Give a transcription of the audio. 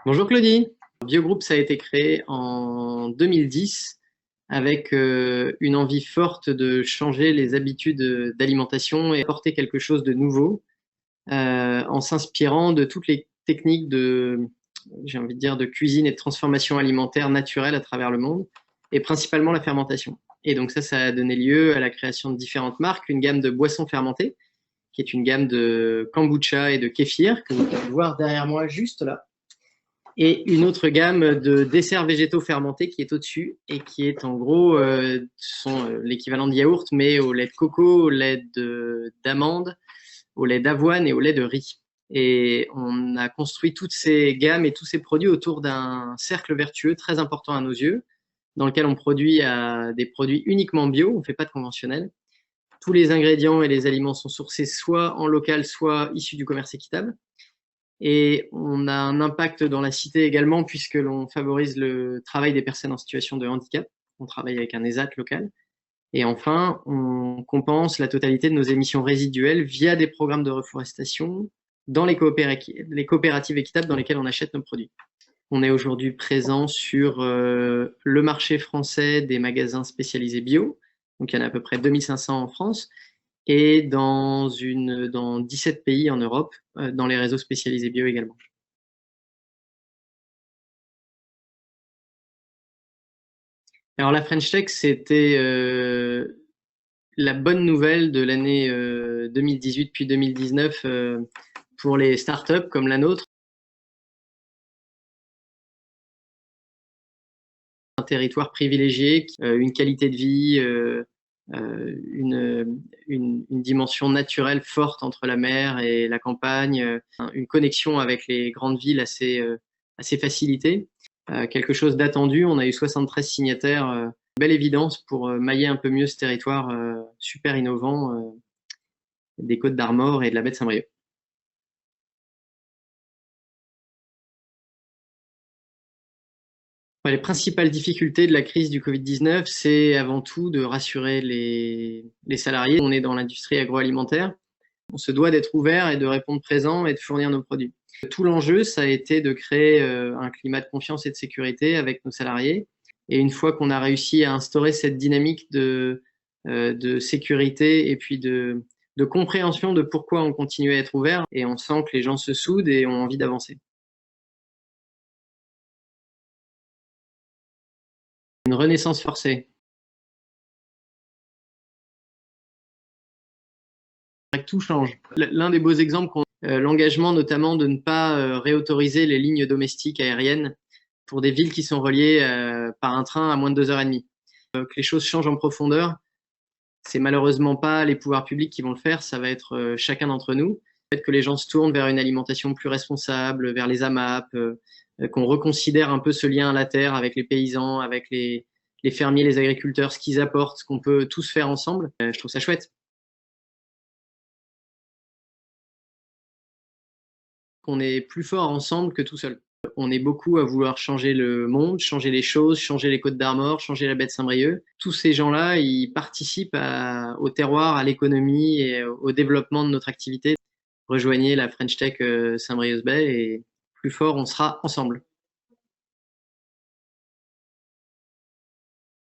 Bonjour Claudie. Biogroup, ça a été créé en 2010 avec une envie forte de changer les habitudes d'alimentation et apporter quelque chose de nouveau en s'inspirant de toutes les techniques j'ai envie de dire, de cuisine et de transformation alimentaire naturelle à travers le monde et principalement la fermentation. Et donc ça a donné lieu à la création de différentes marques, une gamme de boissons fermentées qui est une gamme de kombucha et de kéfir que vous pouvez voir derrière moi juste là, et une autre gamme de desserts végétaux fermentés qui est au-dessus et qui est en gros l'équivalent de yaourt, mais au lait de coco, au lait d'amande, au lait d'avoine et au lait de riz. Et on a construit toutes ces gammes et tous ces produits autour d'un cercle vertueux très important à nos yeux, dans lequel on produit des produits uniquement bio, on ne fait pas de conventionnel. Tous les ingrédients et les aliments sont sourcés soit en local, soit issus du commerce équitable. Et on a un impact dans la cité également, puisque l'on favorise le travail des personnes en situation de handicap. On travaille avec un ESAT local. Et enfin, on compense la totalité de nos émissions résiduelles via des programmes de reforestation dans les coopératives équitables dans lesquelles on achète nos produits. On est aujourd'hui présent sur le marché français des magasins spécialisés bio. Donc, il y en a à peu près 2500 en France et dans 17 pays en Europe, dans les réseaux spécialisés bio également. Alors la French Tech, c'était la bonne nouvelle de l'année 2018 puis 2019 pour les startups comme la nôtre. Un territoire privilégié, une qualité de vie, une dimension naturelle forte entre la mer et la campagne, une connexion avec les grandes villes assez facilitée. Quelque chose d'attendu, on a eu 73 signataires, belle évidence pour mailler un peu mieux ce territoire super innovant des Côtes d'Armor et de la baie de Saint-Brieuc. Les principales difficultés de la crise du Covid-19, c'est avant tout de rassurer les salariés. On est dans l'industrie agroalimentaire. On se doit d'être ouvert et de répondre présent et de fournir nos produits. Tout l'enjeu, ça a été de créer un climat de confiance et de sécurité avec nos salariés. Et une fois qu'on a réussi à instaurer cette dynamique de sécurité et puis de compréhension de pourquoi on continue à être ouvert, et on sent que les gens se soudent et ont envie d'avancer. Une renaissance forcée. Tout change. L'un des beaux exemples, l'engagement notamment de ne pas réautoriser les lignes domestiques aériennes pour des villes qui sont reliées par un train à moins de 2h30. Que les choses changent en profondeur, c'est malheureusement pas les pouvoirs publics qui vont le faire, ça va être chacun d'entre nous. Peut-être que les gens se tournent vers une alimentation plus responsable, vers les AMAP, qu'on reconsidère un peu ce lien à la terre avec les paysans, avec les fermiers, les agriculteurs, ce qu'ils apportent, ce qu'on peut tous faire ensemble. Je trouve ça chouette. On est plus fort ensemble que tout seul. On est beaucoup à vouloir changer le monde, changer les choses, changer les Côtes d'Armor, changer la baie de Saint-Brieuc. Tous ces gens-là, ils participent au terroir, à l'économie et au développement de notre activité. Rejoignez la French Tech Saint-Brieuc Bay et plus fort, on sera ensemble.